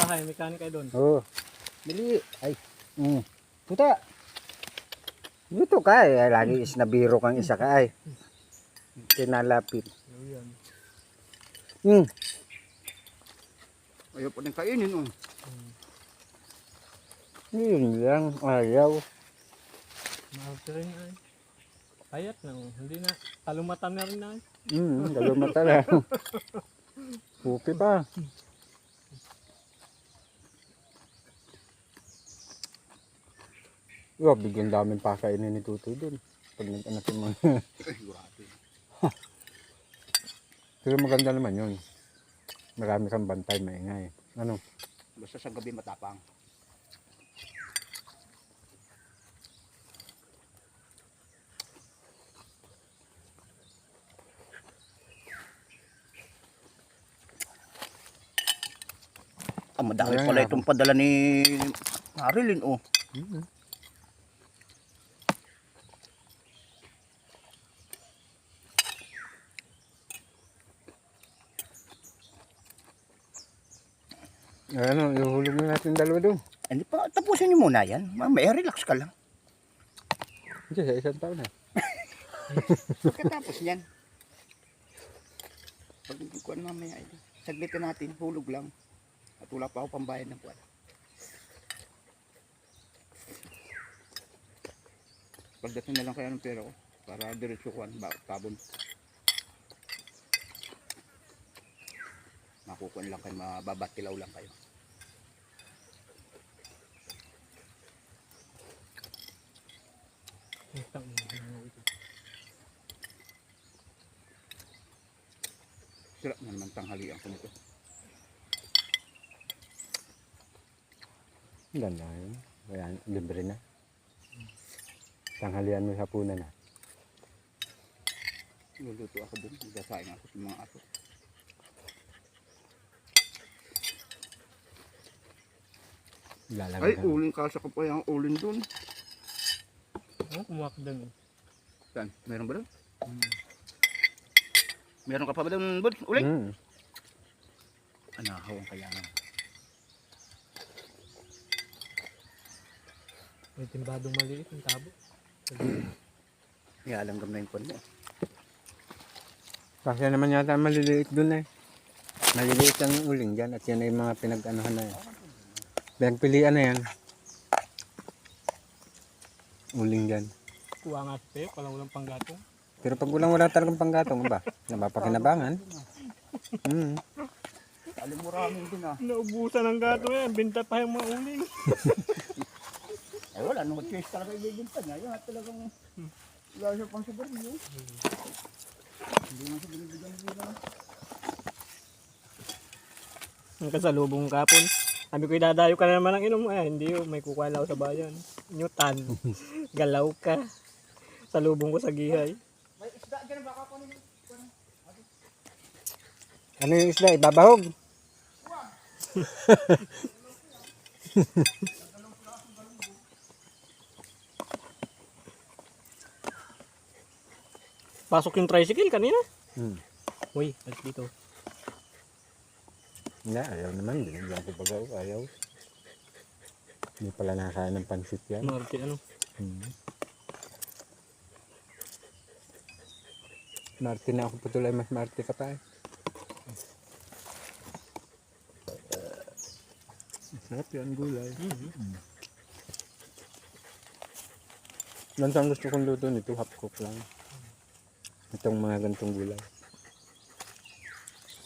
bahay, mekanik kayo doon. Oo. Dali. Ay. Puta. Dito ka eh. Lagi is nabiro kang isa ka ay. Kinalapit. Ayan. Ayaw po din kainin. Yun lang. Ayaw. Maarte rin ay. Payat na. Hindi na. Kalumatan na rin ay. Dalawa mata lang. Pupi pa. Bigyan daming pakainin ni Tutoy dun. Pag nag-anak yung mga... Pero maganda naman yun. Marami kang bantay, maingay. Ano? Basta sa gabi matapang. Madami pala itong padala ni Marilyn. Ano, ihulog na natin dalawa doon. Hindi pa, tapusin niyo muna yan. Mamaya, relax ka lang. Hindi, sa isang taon na. Pagkatapos niyan. Pag kuwan mamaya, saglitin natin, hulog lang. At wala pa ako pambayad ng kuwan. Pagdating na lang kaya ng pera ko, para diretso kuwan, tabon. Makukuha lang kayo, mababatilaw lang kayo. Sarap na naman tanghalian ko nito. Ganda yun. Kaya libre na. Tanghalian mo hapunan na. Luluto ako doon, sasaing ako sa mga aso. Lalagay Ay, uling kasa ko pa yung uling doon. Kumuha ka doon. Saan? Meron ba doon? Meron ka pa ba doon, Bud? Uling? Anahaw ang kayangan. May timbadong maliit yung tabo. Ialanggam na yung kwan mo. Kasi naman yata maliliit dun eh. Maliliit ang uling dyan at yan ay mga pinag-anuhan na yan. Pinagpilian na yan. Uling dyan. Kuha nga tayo, walang panggatong. Pero pag wala talagang panggatong ba? Napapakinabangan. Alimuramin din Naubusan ng gato yan, binta pa yung mga uling. Ay wala, nung choice talaga ibibinta niya. Yan at talagang wala siya pang sabar niyo. Hindi man siya binibigyan nila. Ang kasalubong kapon. Sabi ko idadayo ka na naman ng inom. Hindi may kukwala ako sa bayan. Nyutan. Galaw ka. Salubong ko sa gihay. May isda dyan, baka ko nyo. Ano yung isda? Ibabahog? Pasok yung tricycle kanina. Uy, alis dito. Hindi, ayaw naman. Binigyan ko pag ayaw. Hindi pala nakakain ng pansit yan. Marte ano? Marte na ako patuloy. Mas marte ka pa eh. Sarap yan gulay. Lansang gusto kong luto nito, half cook lang. Itong mga gantong gulay.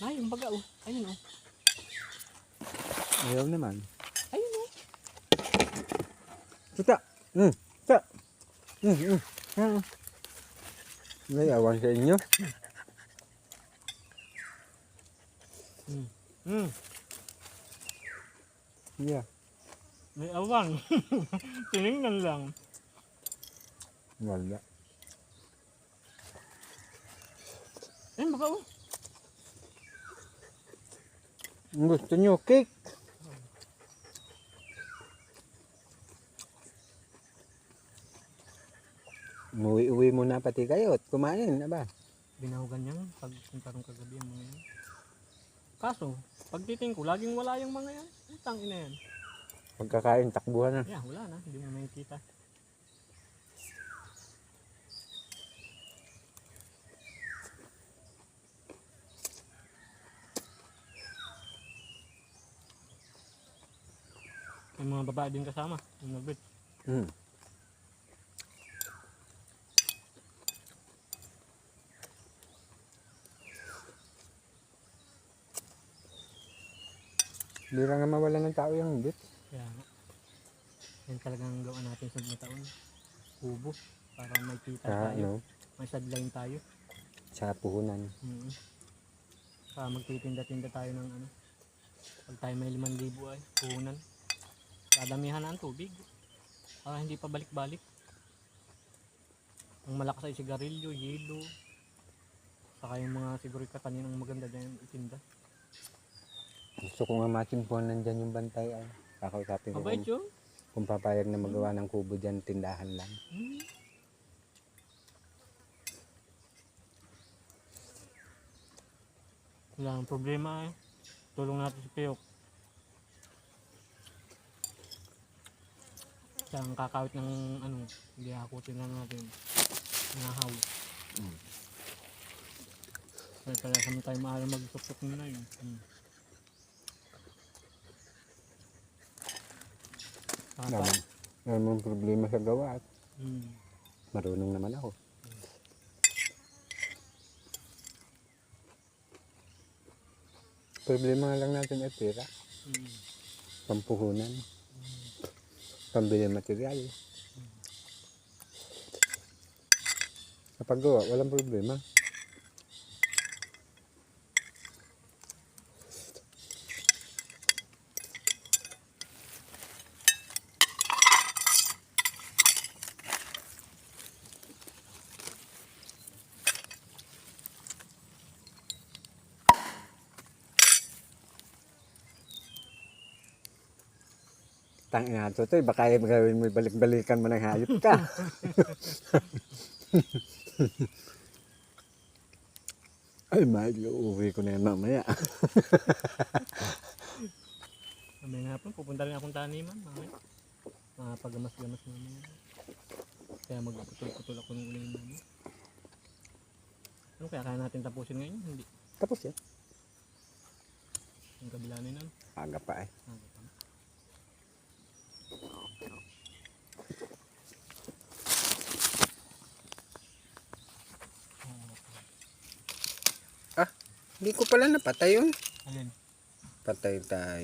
Ay, yung baga oh. Ayun oh. Ayaw naman. Ayun oh. Tuta! Tuta! May awan sa inyo. Yeah. May awang. Tinignan lang. Wala. Ayun baga oh. Gusto nyo cake? Uwi muna pati kayo at kumain na ba? Binahugan niya pag punta kong kagabi ang mga yun. Kaso, pagtitingin ko, laging wala yung mga yan. Utang ina yan. Pagkakain, takbuhan na. Yeah, wala na. Hindi mo makikita. May mga babae din kasama. Yung nagbit. Hmm. Bira nga mawala ng tao yung bit. Kaya nga. Yan talagang gawa natin sa mga taon. Kubo. Para may kita Sa, tayo. ano, May sideline tayo. sa puhunan. Para magtitinda-tinda tayo ng ano. Pag tayo may 5,000 ay puhunan. Dadamihan na ang tubig. Para hindi pa balik-balik. Ang malakas ay sigarilyo, yelo. Saka yung mga siguro kaninang maganda dyan itinda. Gusto ko nga matimpuhan nandyan yung bantay. Ay. Kakausapin ko Mabait yun. kung papayag na magawa ng kubo dyan, tindahan lang. Wala nang problema eh. Tulong natin si Piyok. Siya ang kakawit ng ano, hindi hakutin lang natin. Nahaw. Kaya pala kami tayo maaari mag-suksok nila yun. Naman. Naman problema sa gawa. At marunong naman ako. Problema nga lang natin ay pera. Pampuhunan. Pambili ng material. Kapag gawa, walang problema. Tangina to, baka gawin mo balik-balikan mo ng hayop ka. Ay, uuwi ko na yan mamaya. Mamaya nga po, pupunta rin akong taniman. Mamaya. Pagamas-gamas namin. Kaya magputol-putol ako ng uling namin. Ano kaya natin tapusin ngayon? Hindi. Tapos yan. Ang kabila na yun. Aga pa eh. Hindi ko pala napatay yun. Alin? Patay tayo.